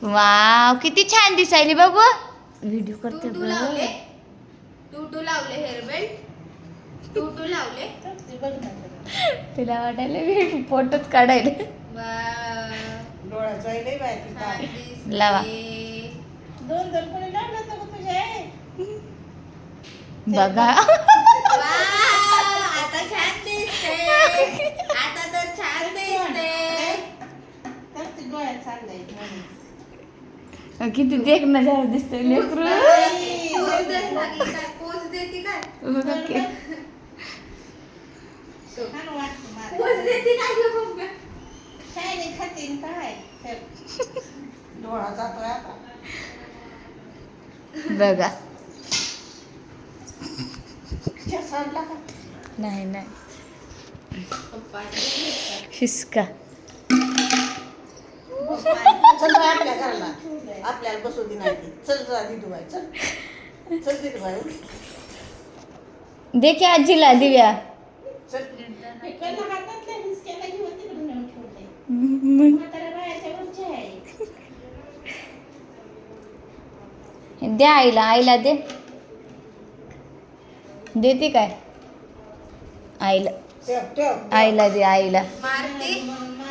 Wow किती छान दिसायली बघू. व्हिडिओ करते टू लावले हेअरबँड टू लावले. तिला वाटायला फोटोच काढायला. डोळ्याचा लई बाय लावा. दोन कोणी लावलं तर तुझे बघा आता छान दिसते. आता तर छान दिसते. तर ते डोळ्यात चाललंय किती देखणं झालं दिसतंय लेकरू. पोच देते काय बघा की. छान वाटतं मला. पोच देते काय गं मम्मी? काय नाही खातीन काय डोळा जातोय आता बघा. चष्मा का नाही नाही पप्पा हिसका. चल बाई आपल्या घराला आपल्याला बसू दे नाही ती. चल जा दिदूबाई चल चल दिदूबाई दे की आजीला दिव्या. चल हातातल्या हिसक्याला घेऊन तिकडे नेऊन ठेवते. मग म्हाताऱ्या बायाच्या वरची आहे. दे आईला. आईला दे. देते काय आईला. ठेव ठेव आईला दे. आईला मारते